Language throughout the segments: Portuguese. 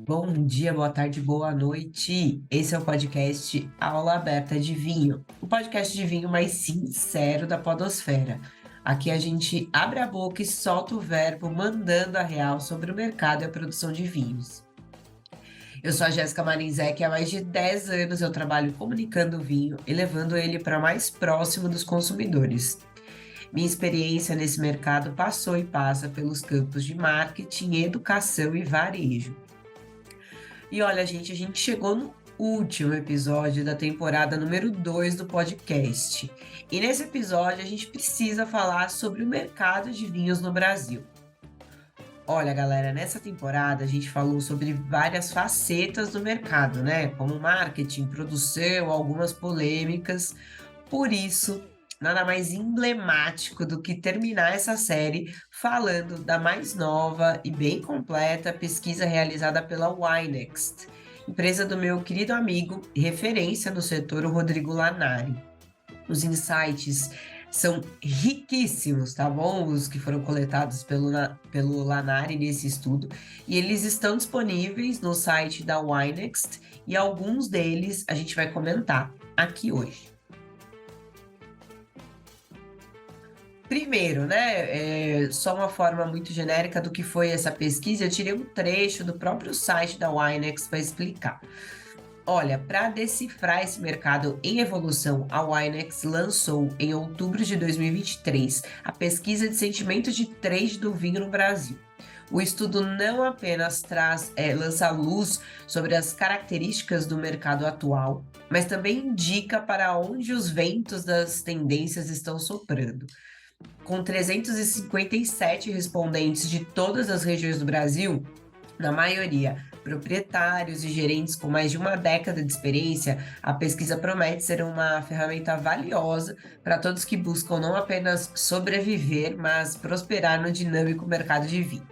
Bom dia, boa tarde, boa noite. Esse é o podcast Aula Aberta de Vinho, o podcast de vinho mais sincero da podosfera. Aqui a gente abre a boca e solta o verbo, mandando a real sobre o mercado e a produção de vinhos. Eu sou a Jéssica Marinzec e há mais de 10 anos eu trabalho comunicando vinho e levando ele para mais próximo dos consumidores. Minha experiência nesse mercado passou e passa pelos campos de marketing, educação e varejo. E olha, gente, a gente chegou no último episódio da temporada número 2 do podcast. E nesse episódio a gente precisa falar sobre o mercado de vinhos no Brasil. Olha, galera, nessa temporada a gente falou sobre várias facetas do mercado, né? Como marketing, produção, algumas polêmicas. Por isso, nada mais emblemático do que terminar essa série falando da mais nova e bem completa pesquisa realizada pela Winext, empresa do meu querido amigo e referência no setor, o Rodrigo Lanari. Os insights são riquíssimos, tá bom? Os que foram coletados pelo Lanari nesse estudo, e eles estão disponíveis no site da Winext, e alguns deles a gente vai comentar aqui hoje. Primeiro, né, só uma forma muito genérica do que foi essa pesquisa, eu tirei um trecho do próprio site da Winex para explicar. Olha, para decifrar esse mercado em evolução, a Winex lançou em outubro de 2023 a pesquisa de sentimento de trade do vinho no Brasil. O estudo não apenas lança luz sobre as características do mercado atual, mas também indica para onde os ventos das tendências estão soprando. Com 357 respondentes de todas as regiões do Brasil, na maioria proprietários e gerentes com mais de uma década de experiência, a pesquisa promete ser uma ferramenta valiosa para todos que buscam não apenas sobreviver, mas prosperar no dinâmico mercado de vinho.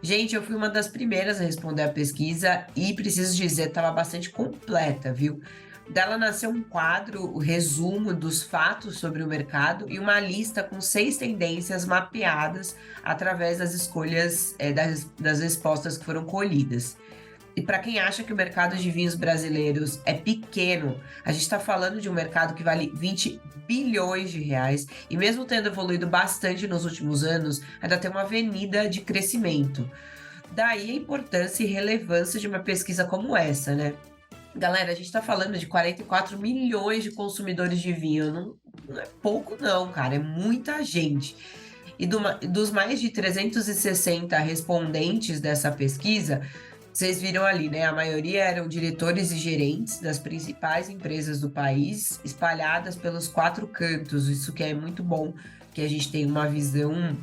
Gente, eu fui uma das primeiras a responder a pesquisa e preciso dizer, estava bastante completa, viu? Dela nasceu um quadro, o resumo dos fatos sobre o mercado e uma lista com 6 tendências mapeadas através das escolhas das respostas que foram colhidas. E para quem acha que o mercado de vinhos brasileiros é pequeno, a gente está falando de um mercado que vale 20 bilhões de reais e mesmo tendo evoluído bastante nos últimos anos, ainda tem uma avenida de crescimento. Daí a importância e relevância de uma pesquisa como essa, né? Galera, a gente tá falando de 44 milhões de consumidores de vinho, não é pouco não, cara, é muita gente. E dos mais de 360 respondentes dessa pesquisa, vocês viram ali, né? A maioria eram diretores e gerentes das principais empresas do país, espalhadas pelos 4 cantos. Isso que é muito bom, que a gente tem uma visão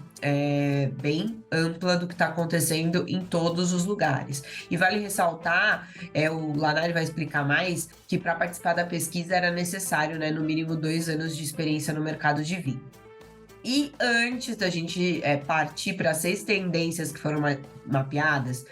bem ampla do que está acontecendo em todos os lugares. E vale ressaltar, o Lanari vai explicar mais, que para participar da pesquisa era necessário, né, no mínimo 2 anos de experiência no mercado de vinho. E antes da gente partir para as 6 tendências que foram mapeadas,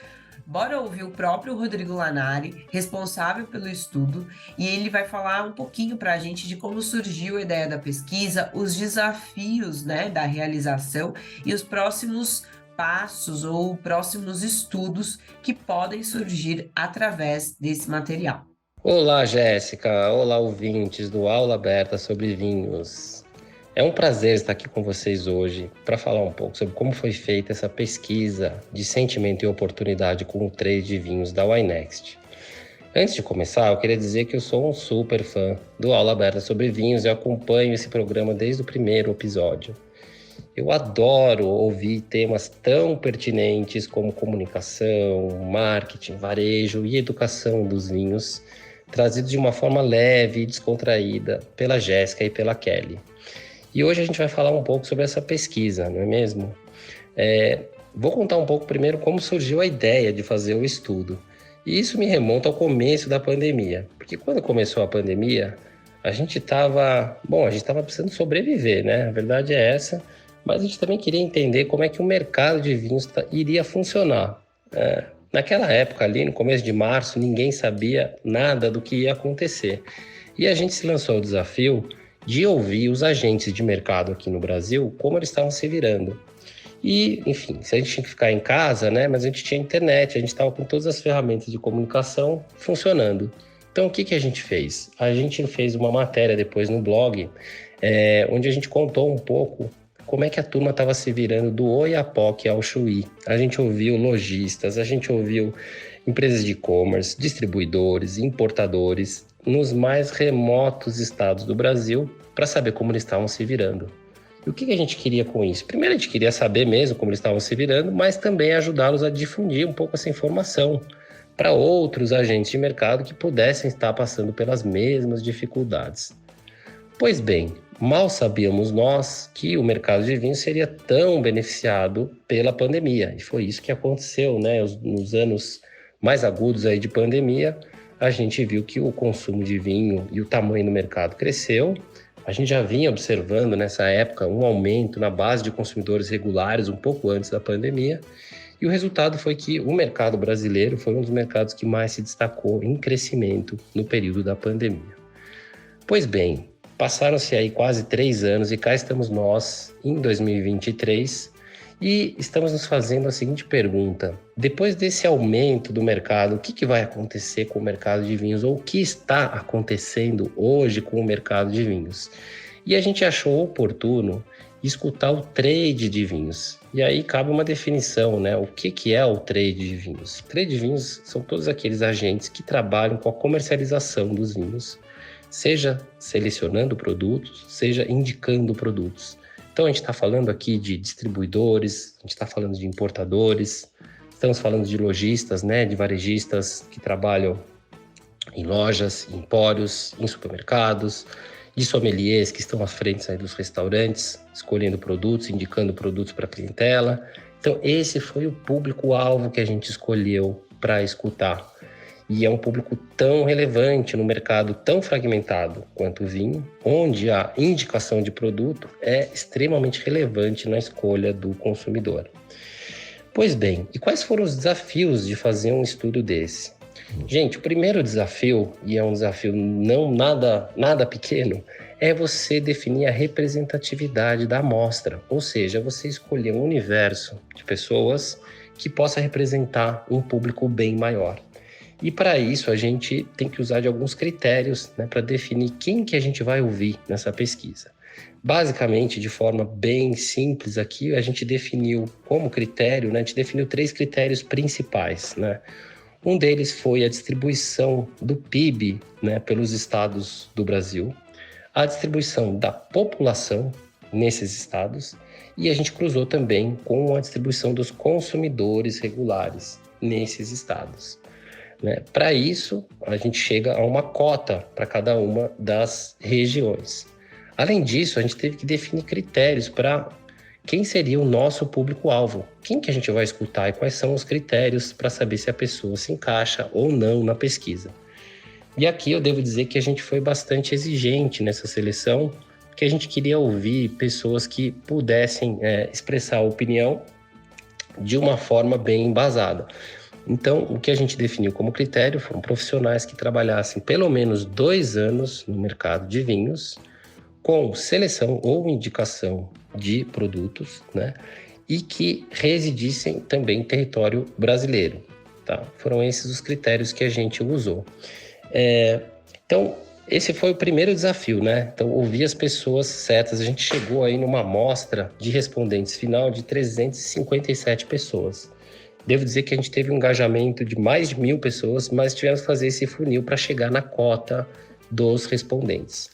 bora ouvir o próprio Rodrigo Lanari, responsável pelo estudo, e ele vai falar um pouquinho para a gente de como surgiu a ideia da pesquisa, os desafios, né, da realização e os próximos passos ou próximos estudos que podem surgir através desse material. Olá, Jéssica. Olá, ouvintes do Aula Aberta sobre Vinhos. É um prazer estar aqui com vocês hoje para falar um pouco sobre como foi feita essa pesquisa de sentimento e oportunidade com o trade de vinhos da Winext. Antes de começar, eu queria dizer que eu sou um super fã do Aula Aberta sobre Vinhos e acompanho esse programa desde o primeiro episódio. Eu adoro ouvir temas tão pertinentes como comunicação, marketing, varejo e educação dos vinhos, trazidos de uma forma leve e descontraída pela Jéssica e pela Kelly. E hoje a gente vai falar um pouco sobre essa pesquisa, não é mesmo? Vou contar um pouco primeiro como surgiu a ideia de fazer o estudo. E isso me remonta ao começo da pandemia. Porque quando começou a pandemia, a gente estava precisando sobreviver, né? A verdade é essa. Mas a gente também queria entender como é que o mercado de vinhos iria funcionar. Naquela época ali, no começo de março, ninguém sabia nada do que ia acontecer. E a gente se lançou ao desafio de ouvir os agentes de mercado aqui no Brasil, como eles estavam se virando. E, enfim, se a gente tinha que ficar em casa, né? Mas a gente tinha internet, a gente estava com todas as ferramentas de comunicação funcionando. Então, o que que a gente fez? A gente fez uma matéria depois no blog, onde a gente contou um pouco como é que a turma estava se virando do Oiapoque ao Chuí. A gente ouviu lojistas, a gente ouviu empresas de e-commerce, distribuidores, importadores, nos mais remotos estados do Brasil, para saber como eles estavam se virando. E o que a gente queria com isso? Primeiro, a gente queria saber mesmo como eles estavam se virando, mas também ajudá-los a difundir um pouco essa informação para outros agentes de mercado que pudessem estar passando pelas mesmas dificuldades. Pois bem, mal sabíamos nós que o mercado de vinho seria tão beneficiado pela pandemia. E foi isso que aconteceu, né? Nos anos mais agudos aí de pandemia, a gente viu que o consumo de vinho e o tamanho do mercado cresceu. A gente já vinha observando nessa época um aumento na base de consumidores regulares um pouco antes da pandemia. E o resultado foi que o mercado brasileiro foi um dos mercados que mais se destacou em crescimento no período da pandemia. Pois bem, passaram-se aí quase 3 anos e cá estamos nós em 2023 e estamos nos fazendo a seguinte pergunta: depois desse aumento do mercado, o que vai acontecer com o mercado de vinhos ou o que está acontecendo hoje com o mercado de vinhos? E a gente achou oportuno escutar o trade de vinhos. E aí cabe uma definição, né? O que é o trade de vinhos? O trade de vinhos são todos aqueles agentes que trabalham com a comercialização dos vinhos, seja selecionando produtos, seja indicando produtos. Então a gente está falando aqui de distribuidores, a gente está falando de importadores, estamos falando de lojistas, né? De varejistas que trabalham em lojas, em empórios, em supermercados, de sommeliers que estão à frente aí dos restaurantes, escolhendo produtos, indicando produtos para a clientela. Então esse foi o público-alvo que a gente escolheu para escutar. E é um público tão relevante no mercado tão fragmentado quanto o vinho, onde a indicação de produto é extremamente relevante na escolha do consumidor. Pois bem, e quais foram os desafios de fazer um estudo desse? Gente, o primeiro desafio, e é um desafio não nada pequeno, é você definir a representatividade da amostra, ou seja, você escolher um universo de pessoas que possa representar um público bem maior. E para isso a gente tem que usar de alguns critérios, né, para definir quem que a gente vai ouvir nessa pesquisa. Basicamente, de forma bem simples aqui, a gente definiu como critério, né, a gente definiu 3 critérios principais, né? Um deles foi a distribuição do PIB, né, pelos estados do Brasil, a distribuição da população nesses estados e a gente cruzou também com a distribuição dos consumidores regulares nesses estados. Para isso, a gente chega a uma cota para cada uma das regiões. Além disso, a gente teve que definir critérios para quem seria o nosso público-alvo, quem que a gente vai escutar e quais são os critérios para saber se a pessoa se encaixa ou não na pesquisa. E aqui eu devo dizer que a gente foi bastante exigente nessa seleção, porque a gente queria ouvir pessoas que pudessem expressar a opinião de uma forma bem embasada. Então, o que a gente definiu como critério foram profissionais que trabalhassem pelo menos 2 anos no mercado de vinhos, com seleção ou indicação de produtos, né? E que residissem também em território brasileiro, tá? Foram esses os critérios que a gente usou. Então, esse foi o primeiro desafio, né? Então, ouvir as pessoas certas. A gente chegou aí numa amostra de respondentes final de 357 pessoas. Devo dizer que a gente teve um engajamento de mais de 1.000 pessoas, mas tivemos que fazer esse funil para chegar na cota dos respondentes.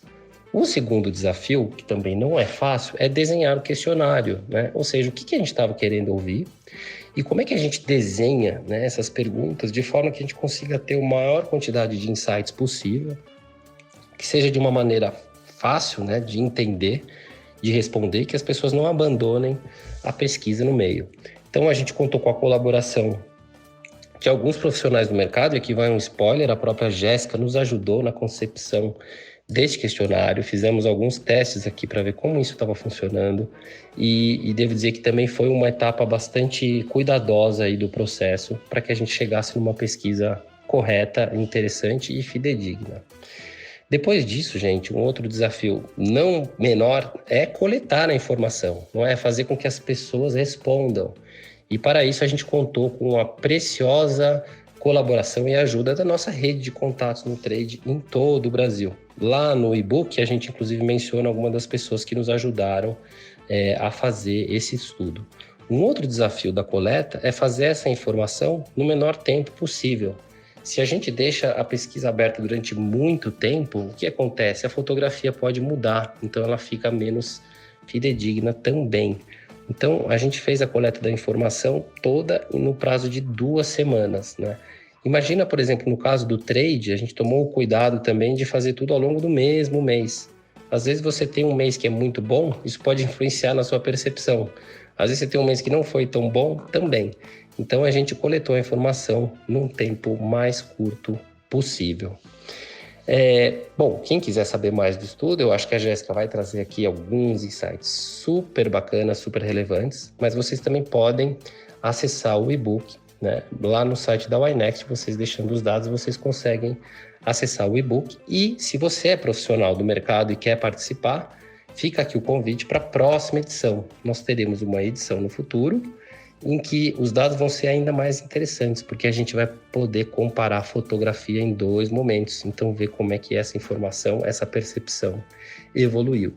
O segundo desafio, que também não é fácil, é desenhar o questionário, né? Ou seja, o que a gente estava querendo ouvir e como é que a gente desenha, né, essas perguntas de forma que a gente consiga ter a maior quantidade de insights possível, que seja de uma maneira fácil, né, de entender, de responder, que as pessoas não abandonem a pesquisa no meio. Então, a gente contou com a colaboração de alguns profissionais do mercado, e aqui vai um spoiler, a própria Jéssica nos ajudou na concepção deste questionário, fizemos alguns testes aqui para ver como isso estava funcionando e devo dizer que também foi uma etapa bastante cuidadosa aí do processo para que a gente chegasse numa pesquisa correta, interessante e fidedigna. Depois disso, gente, um outro desafio não menor é coletar a informação, não é fazer com que as pessoas respondam. E para isso a gente contou com a preciosa colaboração e ajuda da nossa rede de contatos no trade em todo o Brasil. Lá no e-book a gente inclusive menciona algumas das pessoas que nos ajudaram a fazer esse estudo. Um outro desafio da coleta é fazer essa informação no menor tempo possível. Se a gente deixa a pesquisa aberta durante muito tempo, o que acontece? A fotografia pode mudar, então ela fica menos fidedigna também. Então, a gente fez a coleta da informação toda no prazo de 2 semanas, né? Imagina, por exemplo, no caso do trade, a gente tomou o cuidado também de fazer tudo ao longo do mesmo mês. Às vezes você tem um mês que é muito bom, isso pode influenciar na sua percepção. Às vezes você tem um mês que não foi tão bom, também. Então a gente coletou a informação num tempo mais curto possível. Bom, quem quiser saber mais do estudo, eu acho que a Jéssica vai trazer aqui alguns insights super bacanas, super relevantes, mas vocês também podem acessar o e-book, né? Lá no site da YNext, vocês deixando os dados, vocês conseguem acessar o e-book. E se você é profissional do mercado e quer participar, fica aqui o convite para a próxima edição. Nós teremos uma edição no futuro, em que os dados vão ser ainda mais interessantes, porque a gente vai poder comparar a fotografia em 2 momentos, então ver como é que essa informação, essa percepção evoluiu.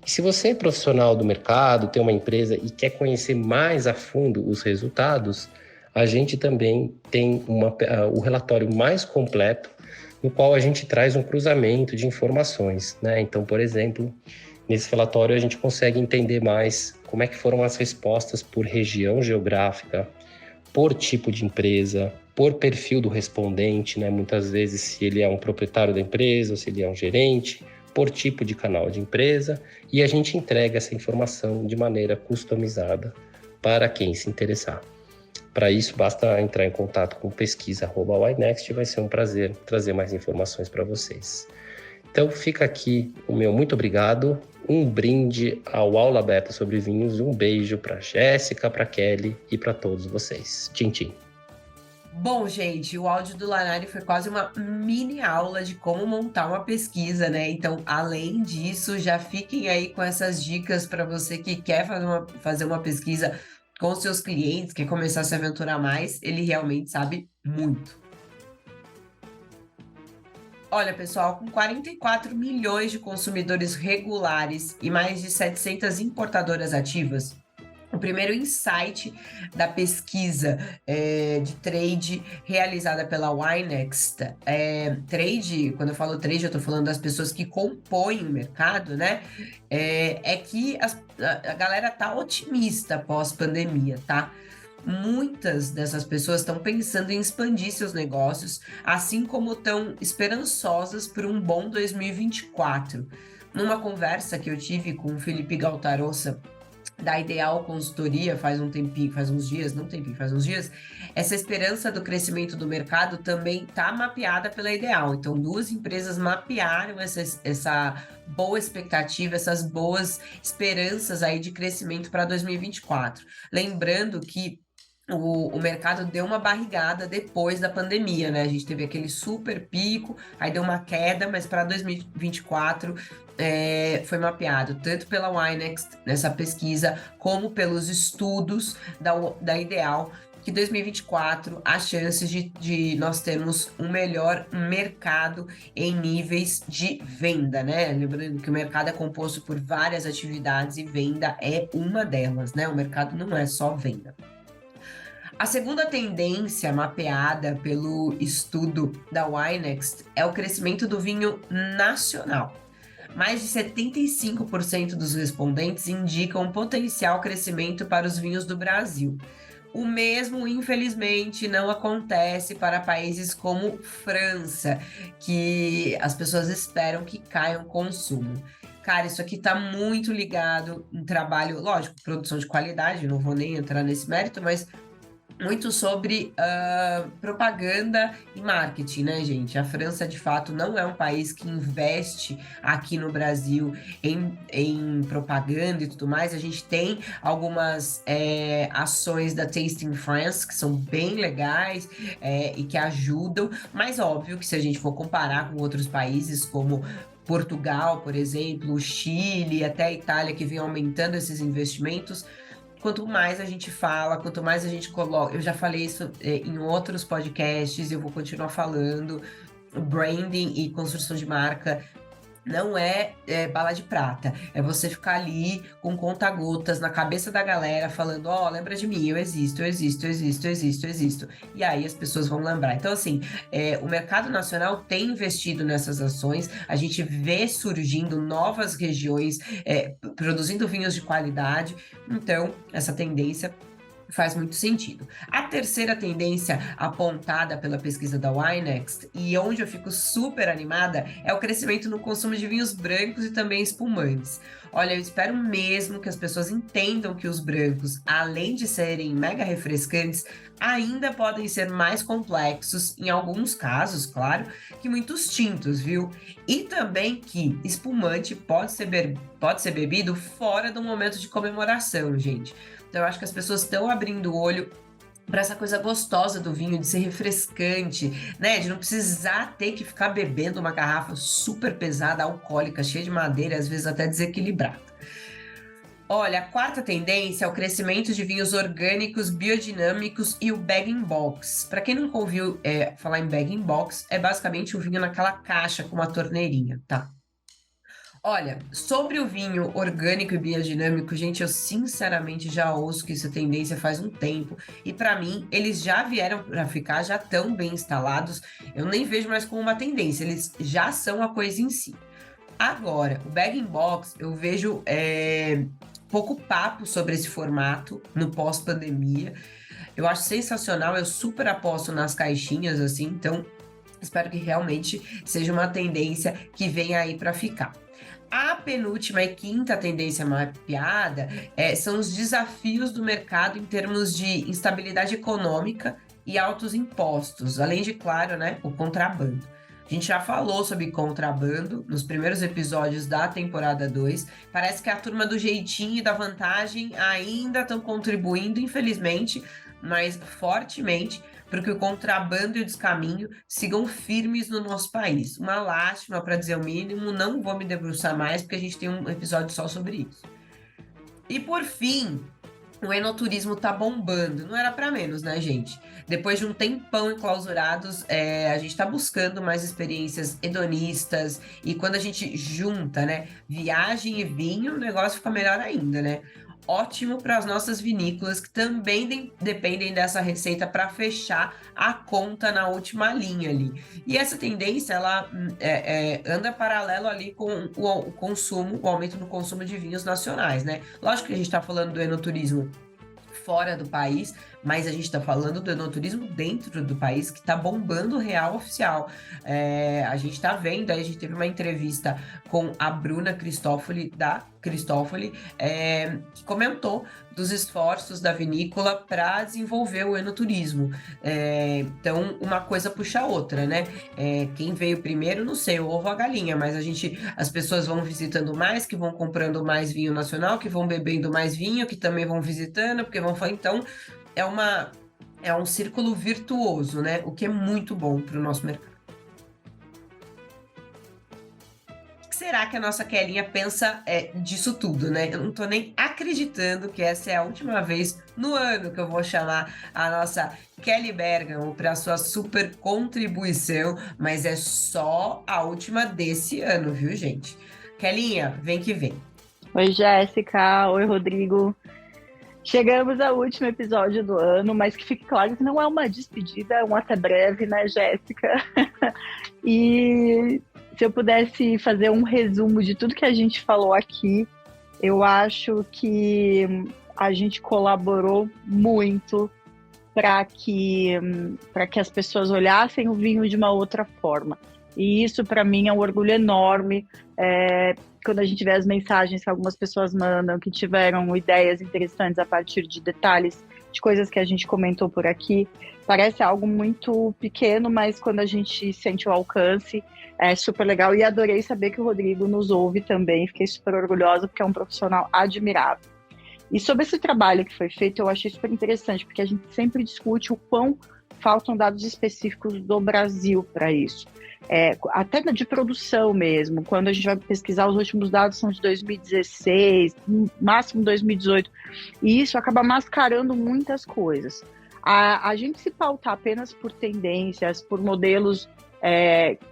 E se você é profissional do mercado, tem uma empresa e quer conhecer mais a fundo os resultados, a gente também tem o relatório mais completo, no qual a gente traz um cruzamento de informações, né? Então, por exemplo, nesse relatório a gente consegue entender mais como é que foram as respostas por região geográfica, por tipo de empresa, por perfil do respondente, né? Muitas vezes se ele é um proprietário da empresa ou se ele é um gerente, por tipo de canal de empresa, e a gente entrega essa informação de maneira customizada para quem se interessar. Para isso, basta entrar em contato com pesquisa@ynext e vai ser um prazer trazer mais informações para vocês. Então fica aqui o meu muito obrigado, um brinde ao Aula Aberta sobre Vinhos, um beijo para Jéssica, para Kelly e para todos vocês. Tchim, tchim. Bom, gente, o áudio do Lanari foi quase uma mini aula de como montar uma pesquisa, né? Então, além disso, já fiquem aí com essas dicas para você que quer fazer uma pesquisa com seus clientes, quer começar a se aventurar mais, ele realmente sabe muito. Olha, pessoal, com 44 milhões de consumidores regulares e mais de 700 importadoras ativas, o primeiro insight da pesquisa de trade realizada pela YNext, trade, quando eu falo trade, eu estou falando das pessoas que compõem o mercado, né? É que a galera tá otimista pós-pandemia, tá? Muitas dessas pessoas estão pensando em expandir seus negócios, assim como estão esperançosas por um bom 2024. Numa conversa que eu tive com o Felipe Galtarossa, da Ideal Consultoria, faz uns dias, essa esperança do crescimento do mercado também está mapeada pela Ideal. Então, 2 empresas mapearam essa boa expectativa, essas boas esperanças aí de crescimento para 2024. Lembrando que o mercado deu uma barrigada depois da pandemia, né? A gente teve aquele super pico, aí deu uma queda, mas para 2024 foi mapeado tanto pela YNext nessa pesquisa, como pelos estudos da Ideal, que 2024 há chances de nós termos um melhor mercado em níveis de venda, né? Lembrando que o mercado é composto por várias atividades e venda é uma delas, né? O mercado não é só venda. A segunda tendência mapeada pelo estudo da YNext é o crescimento do vinho nacional. Mais de 75% dos respondentes indicam um potencial crescimento para os vinhos do Brasil. O mesmo, infelizmente, não acontece para países como França, que as pessoas esperam que caia o consumo. Cara, isso aqui está muito ligado em trabalho, lógico, produção de qualidade, não vou nem entrar nesse mérito, mas muito sobre propaganda e marketing, né, gente? A França, de fato, não é um país que investe aqui no Brasil em propaganda e tudo mais. A gente tem algumas ações da Tasting France que são bem legais e que ajudam, mas óbvio que se a gente for comparar com outros países como Portugal, por exemplo, o Chile, até a Itália, que vem aumentando esses investimentos, quanto mais a gente fala, quanto mais a gente coloca. Eu já falei isso em outros podcasts, eu vou continuar falando. Branding e construção de marca não é bala de prata. É você ficar ali com conta-gotas na cabeça da galera, falando: ó, lembra de mim, eu existo, eu existo, eu existo, eu existo, eu existo. E aí as pessoas vão lembrar. Então, assim, o mercado nacional tem investido nessas ações, a gente vê surgindo novas regiões produzindo vinhos de qualidade. Então, essa tendência faz muito sentido. A terceira tendência apontada pela pesquisa da Winext, e onde eu fico super animada, é o crescimento no consumo de vinhos brancos e também espumantes. Olha, eu espero mesmo que as pessoas entendam que os brancos, além de serem mega refrescantes, ainda podem ser mais complexos, em alguns casos, claro, que muitos tintos, viu? E também que espumante pode ser bebido fora do momento de comemoração, gente. Então, eu acho que as pessoas estão abrindo o olho para essa coisa gostosa do vinho, de ser refrescante, né? De não precisar ter que ficar bebendo uma garrafa super pesada, alcoólica, cheia de madeira, às vezes até desequilibrada. Olha, a quarta tendência é o crescimento de vinhos orgânicos, biodinâmicos e o bag-in-box. Para quem nunca ouviu falar em bag-in-box, é basicamente o vinho naquela caixa com uma torneirinha, tá? Olha, sobre o vinho orgânico e biodinâmico, gente, eu sinceramente já ouço que isso é tendência faz um tempo. E para mim, eles já vieram para ficar, já estão bem instalados. Eu nem vejo mais como uma tendência, eles já são a coisa em si. Agora, o bag-in-box, eu vejo pouco papo sobre esse formato no pós-pandemia. Eu acho sensacional, eu super aposto nas caixinhas, assim, então espero que realmente seja uma tendência que venha aí para ficar. A penúltima e quinta tendência mapeada são os desafios do mercado em termos de instabilidade econômica e altos impostos, além de, claro, né, o contrabando. A gente já falou sobre contrabando nos primeiros episódios da temporada 2. Parece que a turma do jeitinho e da vantagem ainda estão contribuindo, infelizmente, mas fortemente, para que o contrabando e o descaminho sigam firmes no nosso país. Uma lástima, para dizer o mínimo, não vou me debruçar mais, porque a gente tem um episódio só sobre isso. E por fim, o enoturismo tá bombando. Não era para menos, né, gente? Depois de um tempão enclausurados, a gente tá buscando mais experiências hedonistas. E quando a gente junta, né, viagem e vinho, o negócio fica melhor ainda, né? Ótimo para as nossas vinícolas que também dependem dessa receita para fechar a conta na última linha ali. E essa tendência ela anda paralelo ali com o consumo, o aumento no consumo de vinhos nacionais, né? Lógico que a gente está falando do enoturismo fora do país, mas a gente está falando do enoturismo dentro do país que está bombando real oficial. A gente está vendo, aí a gente teve uma entrevista com a Bruna Cristófoli, da Cristófoli, que comentou dos esforços da vinícola para desenvolver o enoturismo. Então, uma coisa puxa a outra, né? Quem veio primeiro, não sei, o ovo ou a galinha, mas as pessoas vão visitando mais, que vão comprando mais vinho nacional, que vão bebendo mais vinho, que também vão visitando, porque vão falar, então, é um círculo virtuoso, né? O que é muito bom para o nosso mercado. O que será que a nossa Kelinha pensa disso tudo, né? Eu não tô nem acreditando que essa é a última vez no ano que eu vou chamar a nossa Kelly Bergamo para sua super contribuição, mas é só a última desse ano, viu, gente? Kelinha, vem que vem. Oi, Jéssica. Oi, Rodrigo. Chegamos ao último episódio do ano, mas que fique claro que não é uma despedida, é um até breve, né, Jéssica? E se eu pudesse fazer um resumo de tudo que a gente falou aqui, eu acho que a gente colaborou muito para que as pessoas olhassem o vinho de uma outra forma. E isso, para mim, é um orgulho enorme. Quando a gente vê as mensagens que algumas pessoas mandam, que tiveram ideias interessantes a partir de detalhes de coisas que a gente comentou por aqui. Parece algo muito pequeno, mas quando a gente sente o alcance, é super legal. E adorei saber que o Rodrigo nos ouve também. Fiquei super orgulhosa, porque é um profissional admirável. E sobre esse trabalho que foi feito, eu achei super interessante, porque a gente sempre discute o quão faltam dados específicos do Brasil para isso. Até de produção mesmo, quando a gente vai pesquisar, os últimos dados são de 2016, no máximo 2018, e isso acaba mascarando muitas coisas. A gente se pautar apenas por tendências, por modelos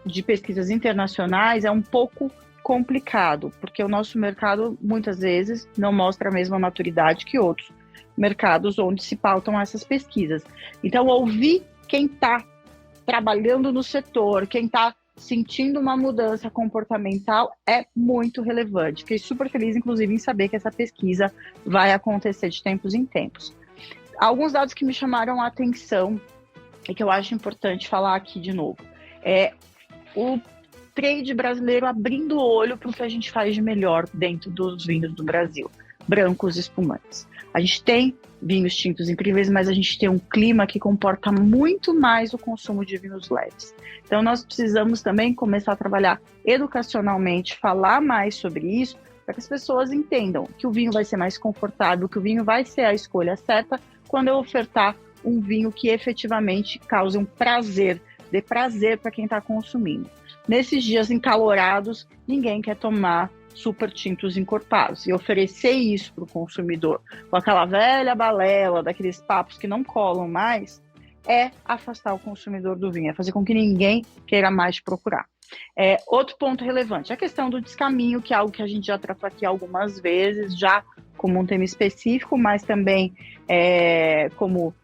de pesquisas internacionais é um pouco complicado, porque o nosso mercado muitas vezes não mostra a mesma maturidade que outros mercados onde se pautam essas pesquisas. Então, ouvir quem está trabalhando no setor, quem está sentindo uma mudança comportamental é muito relevante. Fiquei super feliz, inclusive, em saber que essa pesquisa vai acontecer de tempos em tempos. Alguns dados que me chamaram a atenção e que eu acho importante falar aqui de novo. O trade brasileiro abrindo o olho para o que a gente faz de melhor dentro dos vinhos do Brasil, brancos espumantes. A gente tem vinhos tintos incríveis, mas a gente tem um clima que comporta muito mais o consumo de vinhos leves. Então nós precisamos também começar a trabalhar educacionalmente, falar mais sobre isso, para que as pessoas entendam que o vinho vai ser mais confortável, que o vinho vai ser a escolha certa quando eu ofertar um vinho que efetivamente cause um prazer, dê prazer para quem está consumindo. Nesses dias encalorados, ninguém quer tomar super tintos encorpados, e oferecer isso para o consumidor com aquela velha balela daqueles papos que não colam mais, é afastar o consumidor do vinho, é fazer com que ninguém queira mais procurar. Outro ponto relevante, a questão do descaminho, que é algo que a gente já tratou aqui algumas vezes, já como um tema específico, mas também como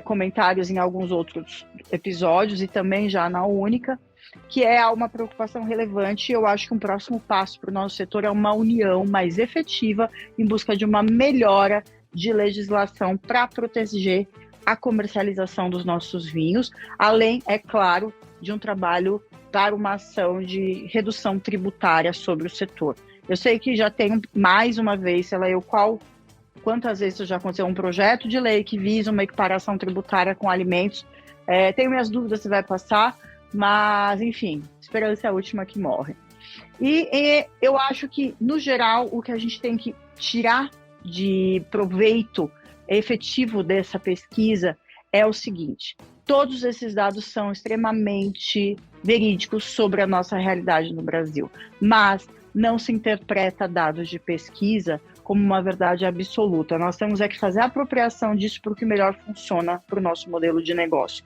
comentários em alguns outros episódios e também já na Única, que é uma preocupação relevante. Eu acho que um próximo passo para o nosso setor é uma união mais efetiva em busca de uma melhora de legislação para proteger a comercialização dos nossos vinhos, além, é claro, de um trabalho para uma ação de redução tributária sobre o setor. Eu sei que já tem mais uma vez, sei lá, quantas vezes já aconteceu um projeto de lei que visa uma equiparação tributária com alimentos. Tenho minhas dúvidas se vai passar, mas, enfim, esperança é a última que morre. E eu acho que, no geral, o que a gente tem que tirar de proveito efetivo dessa pesquisa é o seguinte: todos esses dados são extremamente verídicos sobre a nossa realidade no Brasil, mas não se interpreta dados de pesquisa como uma verdade absoluta. Nós temos que fazer a apropriação disso para o que melhor funciona para o nosso modelo de negócio.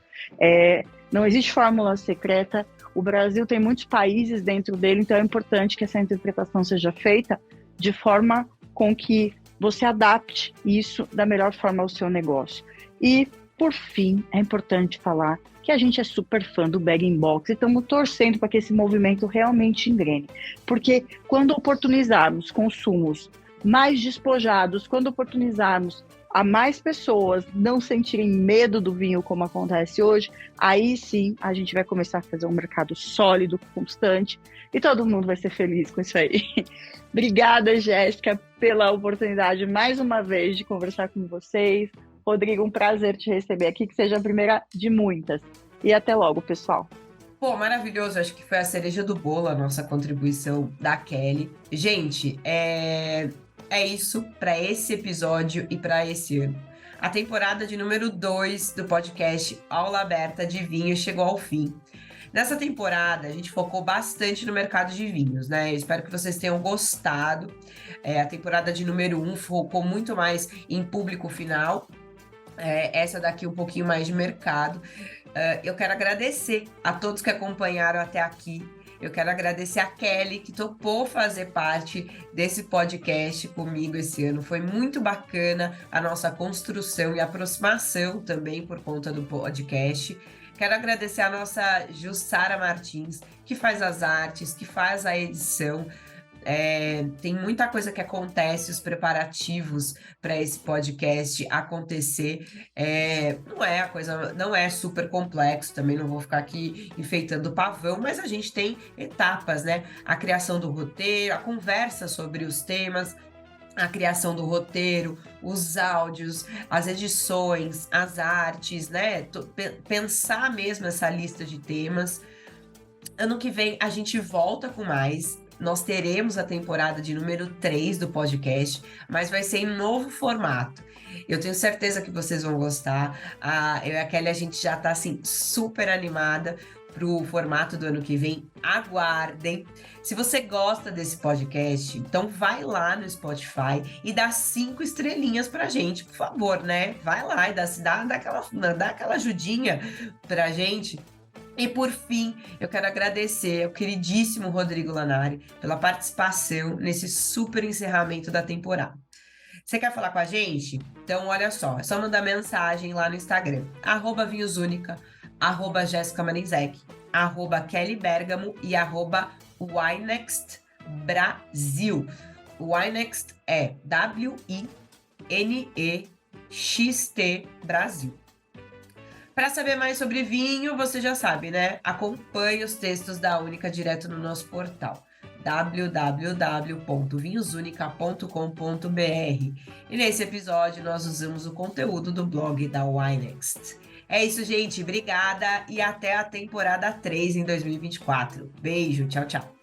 Não existe fórmula secreta, o Brasil tem muitos países dentro dele, então é importante que essa interpretação seja feita de forma com que você adapte isso da melhor forma ao seu negócio. E, por fim, é importante falar que a gente é super fã do bag-in-box e estamos torcendo para que esse movimento realmente engrene. Porque quando oportunizarmos consumos mais despojados, quando oportunizarmos a mais pessoas não sentirem medo do vinho como acontece hoje, aí sim a gente vai começar a fazer um mercado sólido, constante, e todo mundo vai ser feliz com isso aí. Obrigada, Jéssica, pela oportunidade mais uma vez de conversar com vocês. Rodrigo, um prazer te receber aqui, que seja a primeira de muitas. E até logo, pessoal. Pô, maravilhoso, acho que foi a cereja do bolo, a nossa contribuição da Kelly. Gente, é isso para esse episódio e para esse ano. A temporada de número 2 do podcast Aula Aberta de Vinho chegou ao fim. Nessa temporada, a gente focou bastante no mercado de vinhos, né? Eu espero que vocês tenham gostado. A temporada de número 1 focou muito mais em público final. Essa daqui um pouquinho mais de mercado. Eu quero agradecer a todos que acompanharam até aqui. Eu quero agradecer a Kelly, que topou fazer parte desse podcast comigo esse ano. Foi muito bacana a nossa construção e aproximação também por conta do podcast. Quero agradecer a nossa Jussara Martins, que faz as artes, que faz a edição. Tem muita coisa que acontece, os preparativos para esse podcast acontecer. Não é super complexo, também não vou ficar aqui enfeitando o pavão, mas a gente tem etapas, né? A criação do roteiro, a conversa sobre os temas, a criação do roteiro, os áudios, as edições, as artes, né? Pensar mesmo essa lista de temas. Ano que vem a gente volta com mais. Nós teremos a temporada de número 3 do podcast, mas vai ser em novo formato. Eu tenho certeza que vocês vão gostar. Eu e a Kelly, a gente já tá assim super animada pro formato do ano que vem. Aguardem. Se você gosta desse podcast, então vai lá no Spotify e dá 5 estrelinhas pra gente, por favor, né? Vai lá e dá aquela ajudinha pra gente. E por fim, eu quero agradecer ao queridíssimo Rodrigo Lanari pela participação nesse super encerramento da temporada. Você quer falar com a gente? Então, olha só, é só mandar mensagem lá no Instagram, @vinhosúnica, @JessicaManizek, @KellyBergamo e @WiNextBrasil. O WiNext é WINEXT Brasil. Para saber mais sobre vinho, você já sabe, né? Acompanhe os textos da Única direto no nosso portal www.vinhosunica.com.br. E nesse episódio nós usamos o conteúdo do blog da WiNext. É isso, gente. Obrigada e até a temporada 3 em 2024. Beijo, tchau, tchau.